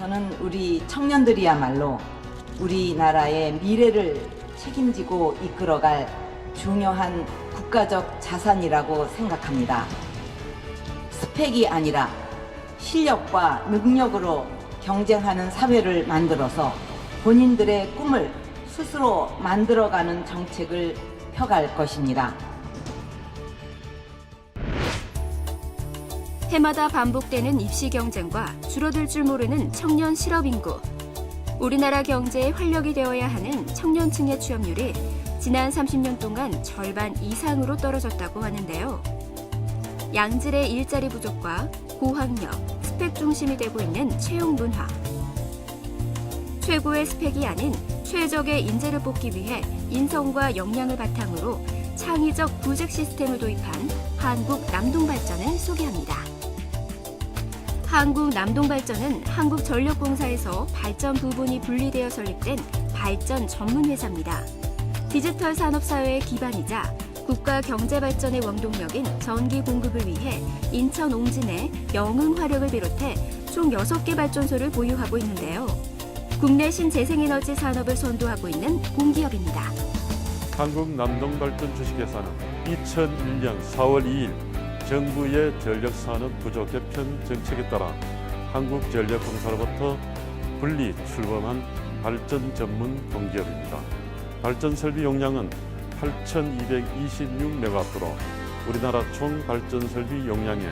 저는 우리 청년들이야말로 우리나라의 미래를 책임지고 이끌어갈 중요한 국가적 자산이라고 생각합니다. 스펙이 아니라 실력과 능력으로 경쟁하는 사회를 만들어서 본인들의 꿈을 스스로 만들어가는 정책을 펴갈 것입니다. 해마다 반복되는 입시 경쟁과 줄어들 줄 모르는 청년 실업 인구. 우리나라 경제의 활력이 되어야 하는 청년층의 취업률이 지난 30년 동안 절반 이상으로 떨어졌다고 하는데요. 양질의 일자리 부족과 고학력, 스펙 중심이 되고 있는 채용 문화. 최고의 스펙이 아닌 최적의 인재를 뽑기 위해 인성과 역량을 바탕으로 창의적 구직 시스템을 도입한 한국남동발전을 소개합니다. 한국남동발전은 한국전력공사에서 발전 부분이 분리되어 설립된 발전 전문회사입니다. 디지털 산업사회의 기반이자 국가 경제발전의 원동력인 전기 공급을 위해 인천 옹진의 영흥화력을 비롯해 총 6개 발전소를 보유하고 있는데요. 국내 신재생에너지 산업을 선도하고 있는 공기업입니다. 한국남동발전 주식회사는 2001년 4월 2일 정부의 전력산업 구조 개편 정책에 따라 한국전력공사로부터 분리 출범한 발전 전문 공기업입니다. 발전 설비 용량은 8,226메가와트로 우리나라 총 발전 설비 용량의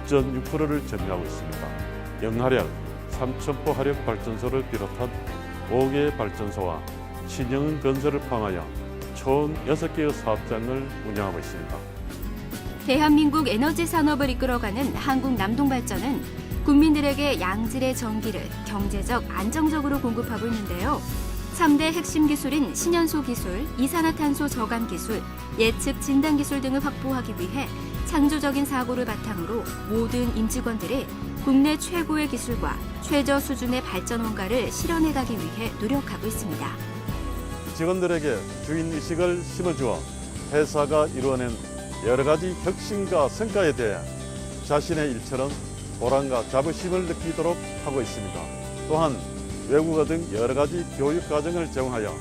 9.6%를 점유하고 있습니다. 영하력, 삼천포 화력 발전소를 비롯한 5개의 발전소와 신형 건설을 포함하여 총 6개의 사업장을 운영하고 있습니다. 대한민국 에너지 산업을 이끌어가는 한국남동발전은 국민들에게 양질의 전기를 경제적, 안정적으로 공급하고 있는데요. 3대 핵심 기술인 신연소 기술, 이산화탄소 저감 기술, 예측 진단 기술 등을 확보하기 위해 창조적인 사고를 바탕으로 모든 임직원들이 국내 최고의 기술과 최저 수준의 발전 원가를 실현해가기 위해 노력하고 있습니다. 직원들에게 주인의식을 심어주어 회사가 이루어낸 여러 가지 혁신과 성과에 대해 자신의 일처럼 보람과 자부심을 느끼도록 하고 있습니다. 또한 외국어 등 여러 가지 교육 과정을 제공하여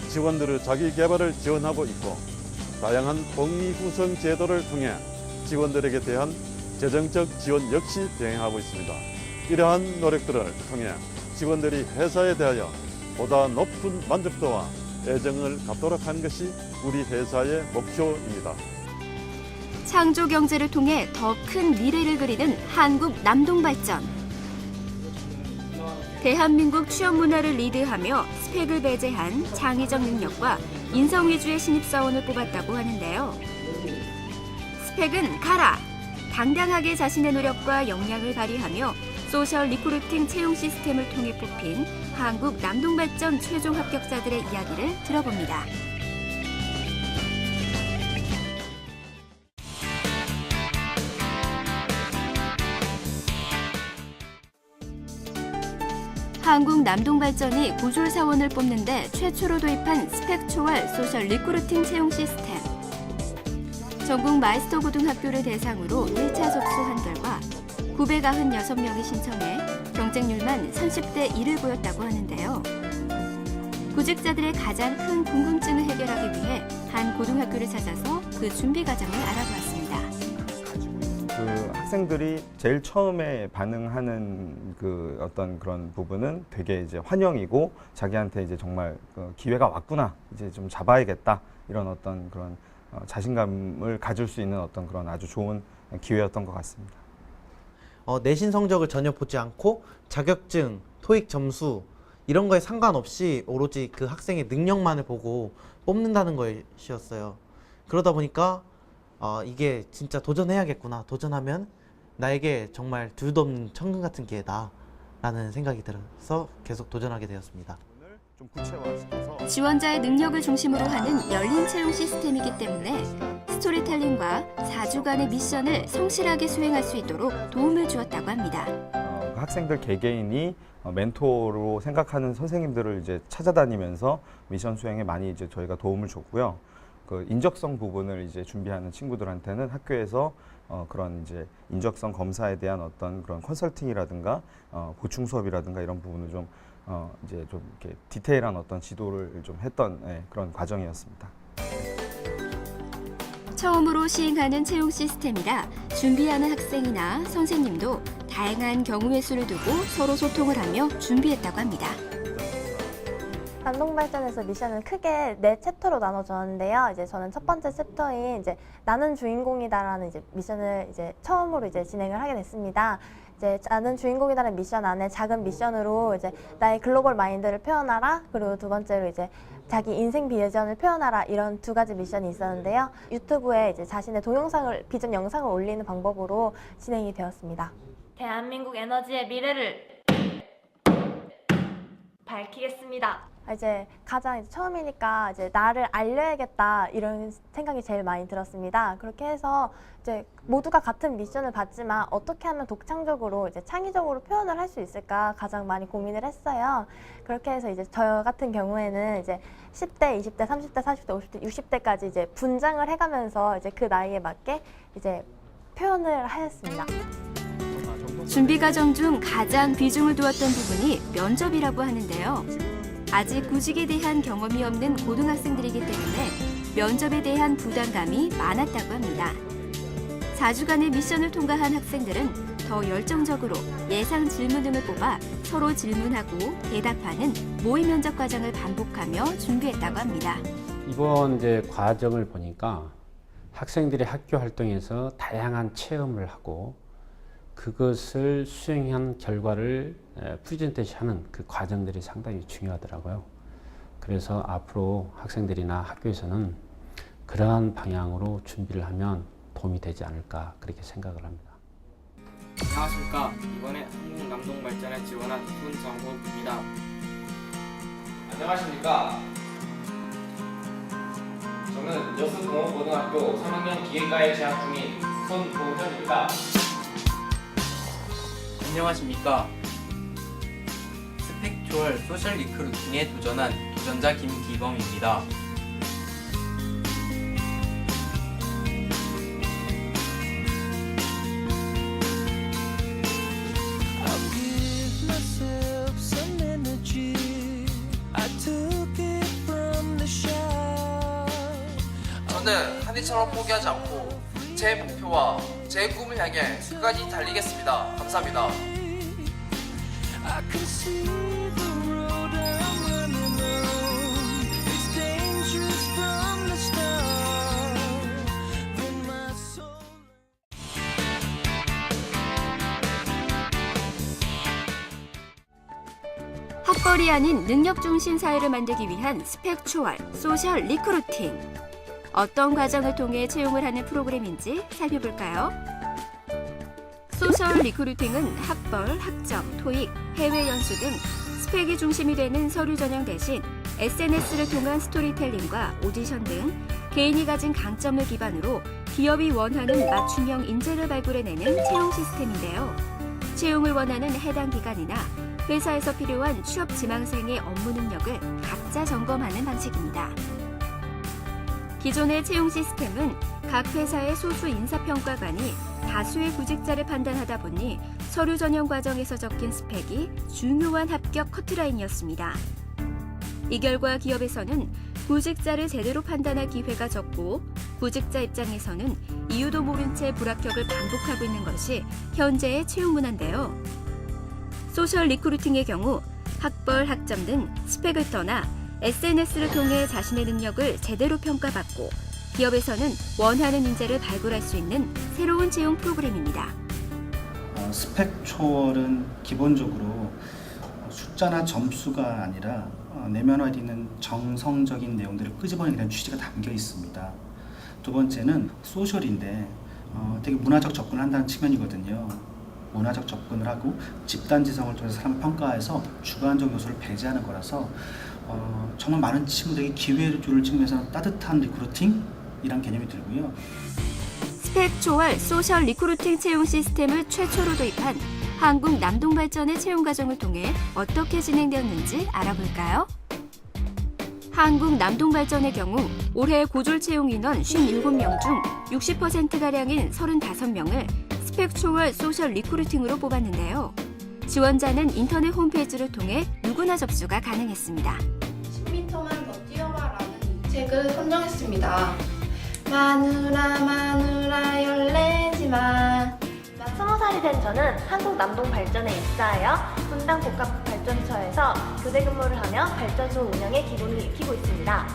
직원들의 자기 개발을 지원하고 있고 다양한 복리 구성 제도를 통해 직원들에게 대한 재정적 지원 역시 대행하고 있습니다. 이러한 노력들을 통해 직원들이 회사에 대하여 보다 높은 만족도와 애정을 갖도록 하는 것이 우리 회사의 목표입니다. 창조 경제를 통해 더 큰 미래를 그리는 한국남동발전. 대한민국 취업 문화를 리드하며 스펙을 배제한 창의적 능력과 인성 위주의 신입사원을 뽑았다고 하는데요. 스펙은 가라! 당당하게 자신의 노력과 역량을 발휘하며 소셜 리크루팅 채용 시스템을 통해 뽑힌 한국남동발전 최종 합격자들의 이야기를 들어봅니다. 한국남동발전이 고졸 사원을 뽑는데 최초로 도입한 스펙 초월 소셜 리크루팅 채용 시스템. 전국 마이스터 고등학교를 대상으로 1차 접수한 결과 996명이 신청해 경쟁률만 30대 1을 보였다고 하는데요. 구직자들의 가장 큰 궁금증을 해결하기 위해 한 고등학교를 찾아서 그 준비 과정을 알아보았습니다. 그 학생들이 제일 처음에 반응하는 그 어떤 그런 부분은 되게 이제 환영이고 자기한테 이제 정말 기회가 왔구나, 이제 좀 잡아야겠다, 이런 어떤 그런 자신감을 가질 수 있는 어떤 그런 아주 좋은 기회였던 것 같습니다. 내신 성적을 전혀 보지 않고 자격증, 토익 점수 이런 거에 상관없이 오로지 그 학생의 능력만을 보고 뽑는다는 것이었어요. 그러다 보니까 이게 진짜 도전해야겠구나. 도전하면 나에게 정말 둘도 없는 천금 같은 기회다 라는 생각이 들어서 계속 도전하게 되었습니다. 좀 구체화시켜서 지원자의 능력을 중심으로 하는 열린 채용 시스템이기 때문에 스토리텔링과 4주간의 미션을 성실하게 수행할 수 있도록 도움을 주었다고 합니다. 학생들 개개인이 멘토로 생각하는 선생님들을 이제 찾아다니면서 미션 수행에 많이 이제 저희가 도움을 줬고요. 그 인적성 부분을 이제 준비하는 친구들한테는 학교에서 그런 이제 인적성 검사에 대한 어떤 그런 컨설팅이라든가 보충 수업이라든가 이런 부분을 좀 이제 좀 이렇게 디테일한 어떤 지도를 좀 했던 그런 과정이었습니다. 처음으로 시행하는 채용 시스템이라 준비하는 학생이나 선생님도 다양한 경우의 수를 두고 서로 소통을 하며 준비했다고 합니다. 남동발전에서 미션을 크게 4챕터로 나눠졌는데요. 이제 저는 첫 번째 챕터인 이제 나는 주인공이다라는 이제 미션을 이제 처음으로 이제 진행을 하게 됐습니다. 이제 나는 주인공이다라는 미션 안에 작은 미션으로 이제 나의 글로벌 마인드를 표현하라. 그리고 두 번째로 이제 자기 인생 비전을 표현하라. 이런 2가지 미션이 있었는데요. 유튜브에 이제 자신의 동영상을 비전 영상을 올리는 방법으로 진행이 되었습니다. 대한민국 에너지의 미래를 밝히겠습니다. 이제 가장 이제 처음이니까 이제 나를 알려야겠다 이런 생각이 제일 많이 들었습니다. 그렇게 해서 이제 모두가 같은 미션을 받지만 어떻게 하면 독창적으로 이제 창의적으로 표현을 할 수 있을까 가장 많이 고민을 했어요. 그렇게 해서 이제 저 같은 경우에는 이제 10대, 20대, 30대, 40대, 50대, 60대까지 이제 분장을 해가면서 이제 그 나이에 맞게 이제 표현을 하였습니다. 준비 과정 중 가장 비중을 두었던 부분이 면접이라고 하는데요. 아직 구직에 대한 경험이 없는 고등학생들이기 때문에 면접에 대한 부담감이 많았다고 합니다. 4주간의 미션을 통과한 학생들은 더 열정적으로 예상 질문 등을 뽑아 서로 질문하고 대답하는 모의 면접 과정을 반복하며 준비했다고 합니다. 이번 이제 과정을 보니까 학생들이 학교 활동에서 다양한 체험을 하고 그것을 수행한 결과를 프레젠테이션하는 그 과정들이 상당히 중요하더라고요. 그래서 앞으로 학생들이나 학교에서는 그러한 방향으로 준비를 하면 도움이 되지 않을까 그렇게 생각을 합니다. 안녕하십니까. 이번에 한국남동발전에 지원한 손정국입니다. 안녕하십니까. 저는 여수공업고등학교 3학년 기계과에 재학 중인 손보현입니다. 안녕하십니까. 스펙 초월 소셜 리크루팅에 도전한 도전자 김기범입니다. 저는 한이처럼 포기하지 않고 제 목표와 제 꿈을 향해 끝까지 달리겠습니다. 감사합니다. 학벌이 아닌 능력 중심 사회를 만들기 위한 스펙 초월 소셜 리크루팅. 어떤 과정을 통해 채용을 하는 프로그램인지 살펴볼까요? 소셜 리크루팅은 학벌, 학점, 토익, 해외 연수 등 스펙이 중심이 되는 서류 전형 대신 SNS를 통한 스토리텔링과 오디션 등 개인이 가진 강점을 기반으로 기업이 원하는 맞춤형 인재를 발굴해내는 채용 시스템인데요. 채용을 원하는 해당 기관이나 회사에서 필요한 취업 지망생의 업무 능력을 각자 점검하는 방식입니다. 기존의 채용 시스템은 각 회사의 소수 인사평가관이 다수의 구직자를 판단하다 보니 서류 전형 과정에서 적힌 스펙이 중요한 합격 커트라인이었습니다. 이 결과 기업에서는 구직자를 제대로 판단할 기회가 적고 구직자 입장에서는 이유도 모른 채 불합격을 반복하고 있는 것이 현재의 채용 문화인데요. 소셜 리크루팅의 경우 학벌, 학점 등 스펙을 떠나 SNS를 통해 자신의 능력을 제대로 평가받고 기업에서는 원하는 인재를 발굴할 수 있는 새로운 채용 프로그램입니다. 스펙 초월은 기본적으로 숫자나 점수가 아니라 내면화되는 정성적인 내용들을 끄집어내는 그런 취지가 담겨 있습니다. 두 번째는 소셜인데 되게 문화적 접근을 한다는 측면이거든요. 문화적 접근을 하고 집단지성을 통해서 사람을 평가해서 주관적 요소를 배제하는 거라서 정말 많은 친구들에게 기회를 주는 측면에서는 따뜻한 리크루팅이란 개념이 들고요. 스펙 초월 소셜 리크루팅 채용 시스템을 최초로 도입한 한국 남동발전의 채용 과정을 통해 어떻게 진행되었는지 알아볼까요? 한국남동발전의 경우 올해 고졸 채용 인원 57명 중 60%가량인 35명을 스펙 초월 소셜 리크루팅으로 뽑았는데요. 지원자는 인터넷 홈페이지를 통해 누구나 접수가 가능했습니다. 10m만 더 뛰어와라는 이 책을 선정했습니다. 마누라 마누라 열내지마. 20살이 된 저는 한국남동발전에 입사하여 분당 복합발전소에서 교대 근무를 하며 발전소 운영에 기본을 익히고 있습니다.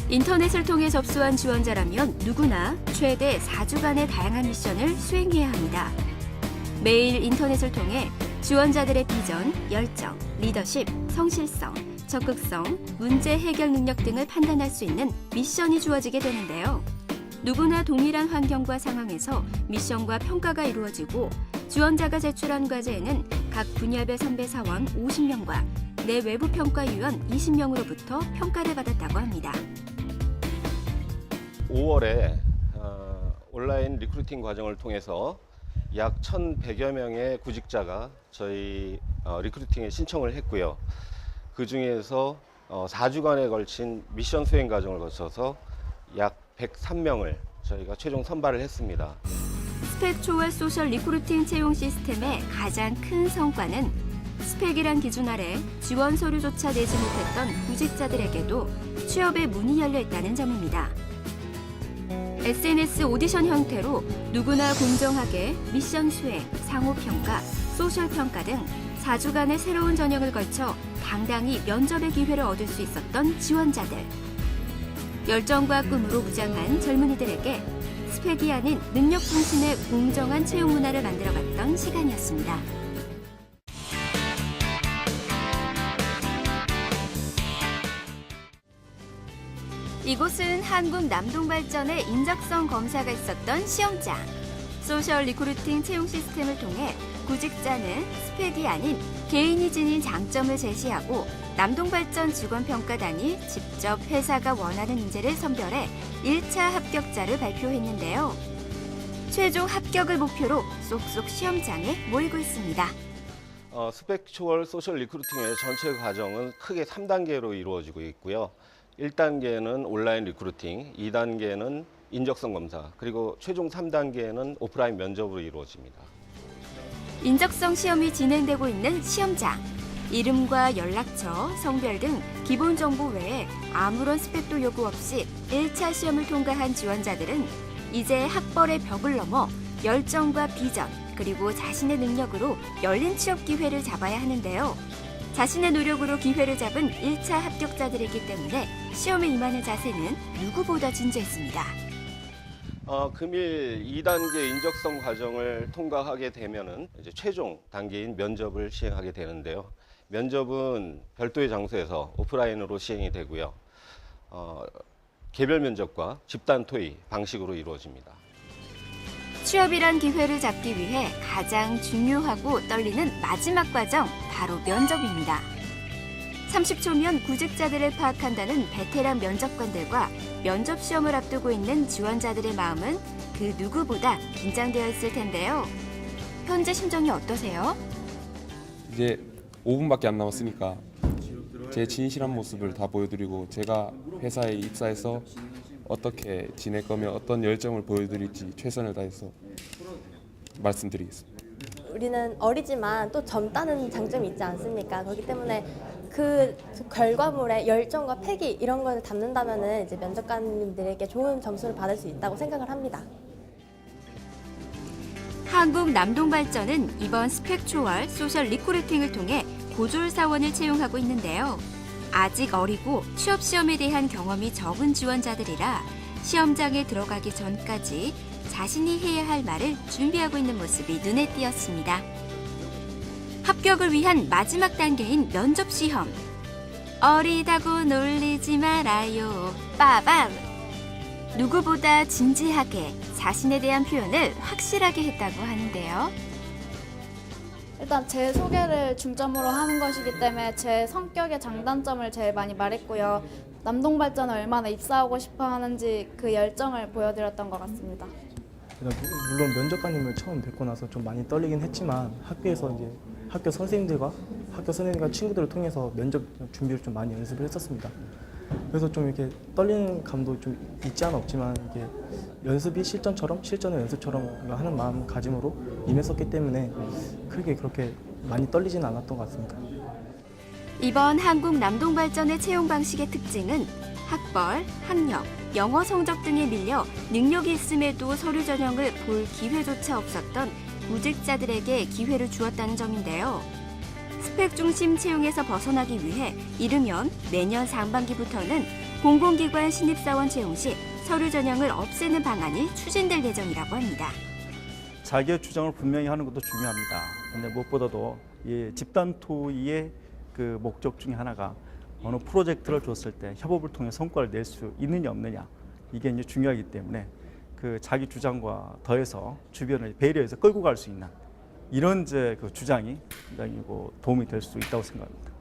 인터넷을 통해 접수한 지원자라면 누구나 최대 4주간의 다양한 미션을 수행해야 합니다. 매일 인터넷을 통해 지원자들의 비전, 열정, 리더십, 성실성, 적극성, 문제 해결 능력 등을 판단할 수 있는 미션이 주어지게 되는데요. 누구나 동일한 환경과 상황에서 미션과 평가가 이루어지고 지원자가 제출한 과제에는 각 분야별 선배 사원 50명과 내 외부 평가위원 20명으로부터 평가를 받았다고 합니다. 5월에 온라인 리크루팅 과정을 통해서 약 1,100여 명의 구직자가 저희 리크루팅에 신청을 했고요. 그 중에서 4주간에 걸친 미션 수행 과정을 거쳐서 약 103명을 저희가 최종 선발을 했습니다. 스펙 초월 소셜 리크루팅 채용 시스템의 가장 큰 성과는 스펙이란 기준 아래 지원 서류조차 내지 못했던 구직자들에게도 취업의 문이 열려 있다는 점입니다. SNS 오디션 형태로 누구나 공정하게 미션 수행, 상호평가, 소셜평가 등 4주간의 새로운 전형을 걸쳐 당당히 면접의 기회를 얻을 수 있었던 지원자들. 열정과 꿈으로 무장한 젊은이들에게 스펙이 아닌 능력 중심의 공정한 채용 문화를 만들어갔던 시간이었습니다. 이곳은 한국남동발전의 인적성 검사가 있었던 시험장. 소셜 리크루팅 채용 시스템을 통해 구직자는 스펙이 아닌 개인이 지닌 장점을 제시하고 남동발전 직원평가단이 직접 회사가 원하는 인재를 선별해 1차 합격자를 발표했는데요. 최종 합격을 목표로 쏙쏙 시험장에 모이고 있습니다. 스펙 초월 소셜 리크루팅의 전체 과정은 크게 3단계로 이루어지고 있고요. 1단계는 온라인 리크루팅, 2단계는 인적성 검사, 그리고 최종 3단계는 오프라인 면접으로 이루어집니다. 인적성 시험이 진행되고 있는 시험장. 이름과 연락처, 성별 등 기본 정보 외에 아무런 스펙도 요구 없이 1차 시험을 통과한 지원자들은 이제 학벌의 벽을 넘어 열정과 비전, 그리고 자신의 능력으로 열린 취업 기회를 잡아야 하는데요. 자신의 노력으로 기회를 잡은 1차 합격자들이기 때문에 시험에 임하는 자세는 누구보다 진지했습니다. 금일 2단계 인적성 과정을 통과하게 되면은 이제 최종 단계인 면접을 시행하게 되는데요. 면접은 별도의 장소에서 오프라인으로 시행이 되고요. 개별 면접과 집단 토의 방식으로 이루어집니다. 취업이란 기회를 잡기 위해 가장 중요하고 떨리는 마지막 과정, 바로 면접입니다. 30초면 구직자들을 파악한다는 베테랑 면접관들과 면접 시험을 앞두고 있는 지원자들의 마음은 그 누구보다 긴장되어 있을 텐데요. 현재 심정이 어떠세요? 이제 5분밖에 안 남았으니까 제 진실한 모습을 다 보여드리고 제가 회사에 입사해서 어떻게 지낼 거며 어떤 열정을 보여드릴지 최선을 다해서 말씀드리겠습니다. 우리는 어리지만 또 젊다는 장점이 있지 않습니까? 그렇기 때문에 그 결과물의 열정과 패기 이런 걸 담는다면은 이제 면접관님들에게 좋은 점수를 받을 수 있다고 생각을 합니다. 한국남동발전은 이번 스펙 초월 소셜 리크루팅을 통해 고졸 사원을 채용하고 있는데요. 아직 어리고 취업 시험에 대한 경험이 적은 지원자들이라 시험장에 들어가기 전까지 자신이 해야 할 말을 준비하고 있는 모습이 눈에 띄었습니다. 합격을 위한 마지막 단계인 면접 시험. 어리다고 놀리지 말아요. 빠밤! 누구보다 진지하게 자신에 대한 표현을 확실하게 했다고 하는데요. 일단 제 소개를 중점으로 하는 것이기 때문에 제 성격의 장단점을 제일 많이 말했고요. 남동발전을 얼마나 입사하고 싶어 하는지 그 열정을 보여드렸던 것 같습니다. 물론 면접관님을 처음 뵙고 나서 좀 많이 떨리긴 했지만 학교에서 이제 학교 선생님들과 친구들을 통해서 면접 준비를 좀 많이 연습을 했었습니다. 그래서 좀 이렇게 떨리는 감도 좀 있지 않아 없지만 이게 연습이 실전을 연습처럼 하는 마음가짐으로 임했었기 때문에 크게 그렇게 많이 떨리지는 않았던 것 같습니다. 이번 한국 남동발전의 채용 방식의 특징은 학벌, 학력, 영어 성적 등에 밀려 능력이 있음에도 서류 전형을 볼 기회조차 없었던 구직자들에게 기회를 주었다는 점인데요. 스펙 중심 채용에서 벗어나기 위해 이르면 내년 상반기부터는 공공기관 신입사원 채용 시 서류 전형을 없애는 방안이 추진될 예정이라고 합니다. 자기의 주장을 분명히 하는 것도 중요합니다. 근데 무엇보다도 이 집단 토의의 그 목적 중에 하나가 어느 프로젝트를 줬을 때 협업을 통해 성과를 낼 수 있느냐 없느냐 이게 이제 중요하기 때문에 그 자기 주장과 더해서 주변을 배려해서 끌고 갈 수 있는 이런 이제 그 주장이 굉장히 도움이 될 수 있다고 생각합니다.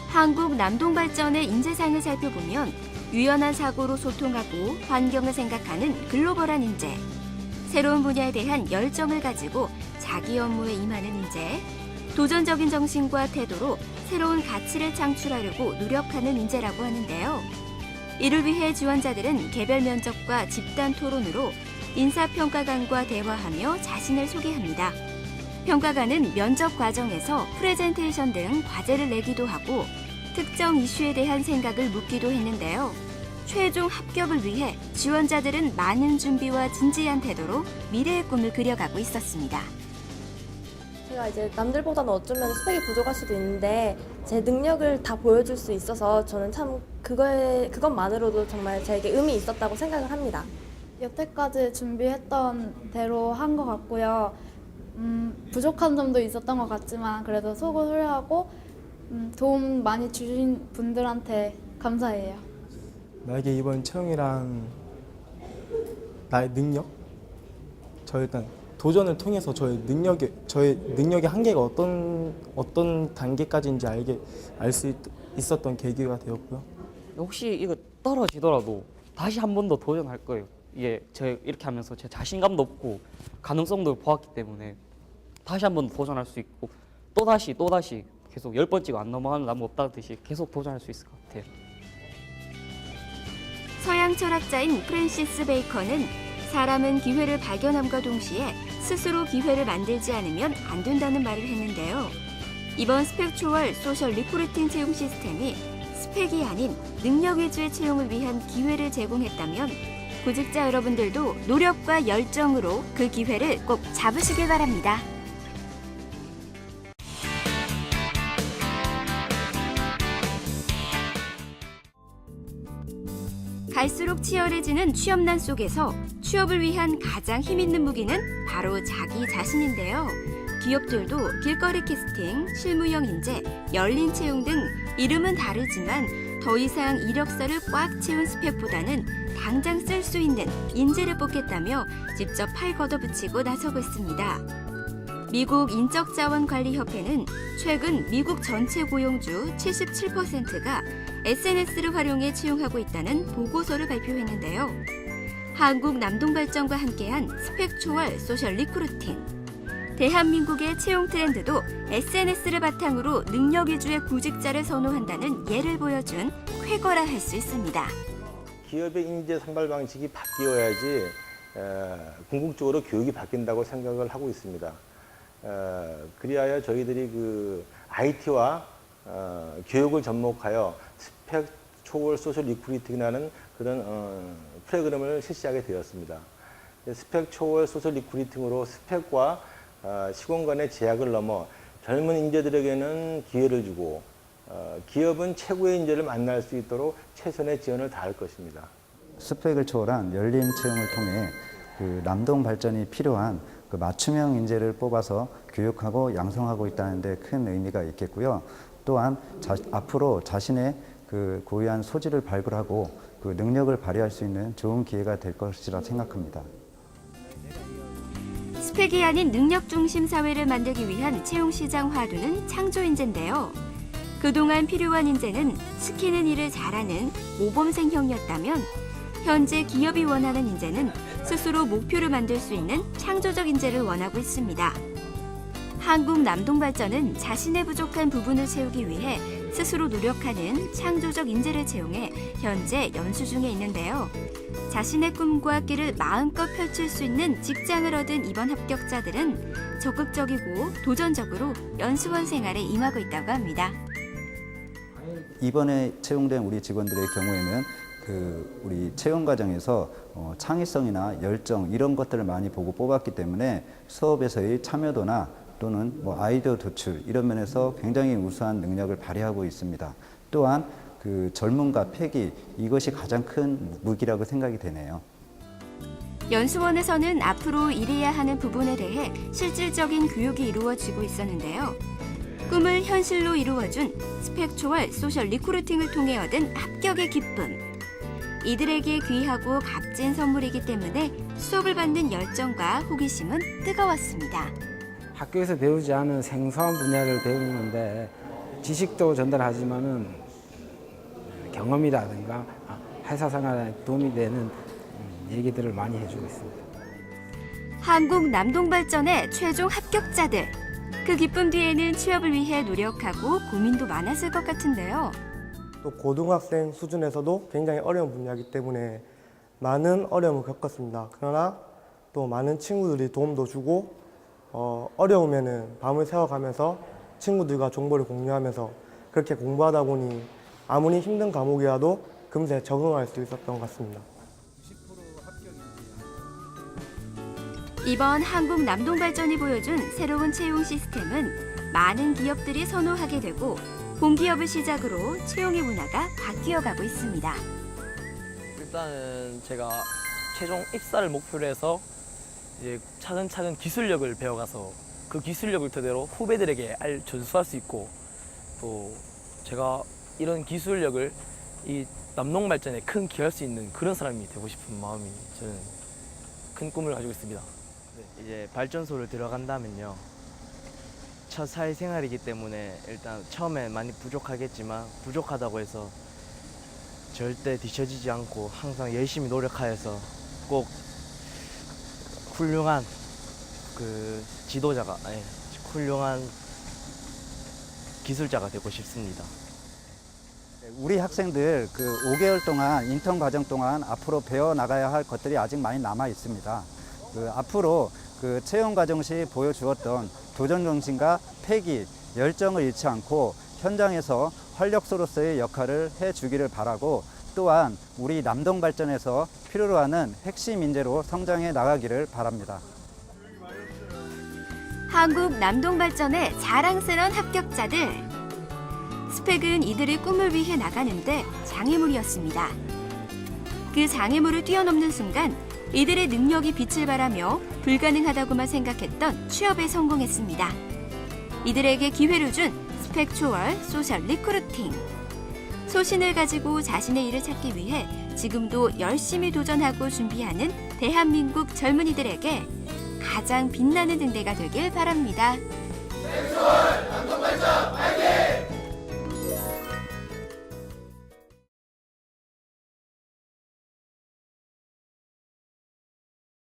한국 남동발전의 인재상을 살펴보면 유연한 사고로 소통하고 환경을 생각하는 글로벌한 인재, 새로운 분야에 대한 열정을 가지고 자기 업무에 임하는 인재, 도전적인 정신과 태도로 새로운 가치를 창출하려고 노력하는 인재라고 하는데요. 이를 위해 지원자들은 개별 면접과 집단 토론으로 인사평가관과 대화하며 자신을 소개합니다. 평가관은 면접 과정에서 프레젠테이션 등 과제를 내기도 하고 특정 이슈에 대한 생각을 묻기도 했는데요. 최종 합격을 위해 지원자들은 많은 준비와 진지한 태도로 미래의 꿈을 그려가고 있었습니다. 제가 이제 남들보다는 어쩌면 스펙이 부족할 수도 있는데 제 능력을 다 보여줄 수 있어서 저는 참 그것만으로도 정말 저에게 의미 있었다고 생각을 합니다. 여태까지 준비했던 대로 한 것 같고요. 부족한 점도 있었던 것 같지만 그래도 속을 후회하고 도움 많이 주신 분들한테 감사해요. 나에게 이번 채용이란 나의 능력? 저 일단 도전을 통해서 저의 능력의 한계가 어떤 단계까지인지 알 수 있었던 계기가 되었고요. 혹시 이거 떨어지더라도 다시 한 번 더 도전할 거예요. 이게 제가 이렇게 하면서 제 자신감도 없고 가능성도 보았기 때문에 다시 한 번 도전할 수 있고 또다시 계속 10번 찍어 안 넘어가는 나무 없다듯이 계속 도전할 수 있을 것 같아요. 서양 철학자인 프랜시스 베이컨은 사람은 기회를 발견함과 동시에 스스로 기회를 만들지 않으면 안 된다는 말을 했는데요. 이번 스펙 초월 소셜 리크루팅 채용 시스템이 스펙이 아닌 능력 위주의 채용을 위한 기회를 제공했다면 구직자 여러분들도 노력과 열정으로 그 기회를 꼭 잡으시길 바랍니다. 갈수록 치열해지는 취업난 속에서 취업을 위한 가장 힘있는 무기는 바로 자기 자신인데요. 기업들도 길거리 캐스팅, 실무형 인재, 열린 채용 등 이름은 다르지만 더 이상 이력서를 꽉 채운 스펙보다는 당장 쓸 수 있는 인재를 뽑겠다며 직접 팔 걷어붙이고 나서고 있습니다. 미국 인적자원관리협회는 최근 미국 전체 고용주 77%가 SNS를 활용해 채용하고 있다는 보고서를 발표했는데요. 한국 남동발전과 함께한 스펙 초월 소셜 리크루팅. 대한민국의 채용 트렌드도 SNS를 바탕으로 능력 위주의 구직자를 선호한다는 예를 보여준 쾌거라 할 수 있습니다. 기업의 인재 선발 방식이 바뀌어야지 궁극적으로 교육이 바뀐다고 생각을 하고 있습니다. 그리하여 저희들이 그 IT와 교육을 접목하여 스펙 초월 소셜 리크루팅이라는 그런 프로그램을 실시하게 되었습니다. 스펙 초월 소셜 리크루팅으로 스펙과 시공 간의 제약을 넘어 젊은 인재들에게는 기회를 주고 기업은 최고의 인재를 만날 수 있도록 최선의 지원을 다할 것입니다. 스펙을 초월한 열린 채용을 통해 그 남동 발전이 필요한 그 맞춤형 인재를 뽑아서 교육하고 양성하고 있다는 데 큰 의미가 있겠고요. 또한 앞으로 자신의 그 고유한 소질을 발굴하고 그 능력을 발휘할 수 있는 좋은 기회가 될 것이라 생각합니다. 스펙이 아닌 능력 중심 사회를 만들기 위한 채용 시장 화두는 창조 인재인데요. 그동안 필요한 인재는 시키는 일을 잘하는 모범생형이었다면 현재 기업이 원하는 인재는 스스로 목표를 만들 수 있는 창조적 인재를 원하고 있습니다. 한국남동발전은 자신의 부족한 부분을 채우기 위해 스스로 노력하는 창조적 인재를 채용해 현재 연수 중에 있는데요. 자신의 꿈과 끼를 마음껏 펼칠 수 있는 직장을 얻은 이번 합격자들은 적극적이고 도전적으로 연수원 생활에 임하고 있다고 합니다. 이번에 채용된 우리 직원들의 경우에는 우리 채용 과정에서 창의성이나 열정 이런 것들을 많이 보고 뽑았기 때문에 수업에서의 참여도나 또는 아이디어 도출 이런 면에서 굉장히 우수한 능력을 발휘하고 있습니다. 또한 젊음과 패기 이것이 가장 큰 무기라고 생각이 되네요. 연수원에서는 앞으로 일해야 하는 부분에 대해 실질적인 교육이 이루어지고 있었는데요. 꿈을 현실로 이루어준 스펙 초월 소셜 리크루팅을 통해 얻은 합격의 기쁨. 이들에게 귀하고 값진 선물이기 때문에 수업을 받는 열정과 호기심은 뜨거웠습니다. 학교에서 배우지 않은 생소한 분야를 배우는데 지식도 전달하지만은 경험이라든가 회사 생활에 도움이 되는 얘기들을 많이 해주고 있습니다. 한국남동발전의 최종 합격자들. 그 기쁨 뒤에는 취업을 위해 노력하고 고민도 많았을 것 같은데요. 또 고등학생 수준에서도 굉장히 어려운 분야이기 때문에 많은 어려움을 겪었습니다. 그러나 또 많은 친구들이 도움도 주고 어려우면은 밤을 새워가면서 친구들과 정보를 공유하면서 그렇게 공부하다 보니 아무리 힘든 과목이라도 금세 적응할 수 있었던 것 같습니다. 이번 한국남동발전이 보여준 새로운 채용 시스템은 많은 기업들이 선호하게 되고 공기업을 시작으로 채용의 문화가 바뀌어가고 있습니다. 일단은 제가 최종 입사를 목표로 해서 이제 차근차근 기술력을 배워가서 그 기술력을 토대로 후배들에게 전수할 수 있고 또 제가 이런 기술력을 이 남동발전에 큰 기여할 수 있는 그런 사람이 되고 싶은 마음이 저는 큰 꿈을 가지고 있습니다. 이제 발전소를 들어간다면요. 첫 사회생활이기 때문에 일단 처음에 많이 부족하겠지만 부족하다고 해서 절대 뒤처지지 않고 항상 열심히 노력하여서 꼭 훌륭한 지도자가 아니 훌륭한 기술자가 되고 싶습니다. 우리 학생들 5개월 동안 인턴 과정 동안 앞으로 배워 나가야 할 것들이 아직 많이 남아 있습니다. 앞으로 채용 과정 시 보여주었던 도전 정신과 패기, 열정을 잃지 않고 현장에서 활력소로서의 역할을 해주기를 바라고 또한 우리 남동발전에서 필요로 하는 핵심 인재로 성장해 나가기를 바랍니다. 한국남동발전의 자랑스러운 합격자들. 스펙은 이들의 꿈을 위해 나가는데 장애물이었습니다. 그 장애물을 뛰어넘는 순간 이들의 능력이 빛을 발하며 불가능하다고만 생각했던 취업에 성공했습니다. 이들에게 기회를 준 스펙 초월 소셜 리크루팅. 소신을 가지고 자신의 일을 찾기 위해 지금도 열심히 도전하고 준비하는 대한민국 젊은이들에게 가장 빛나는 등대가 되길 바랍니다. 스펙 초월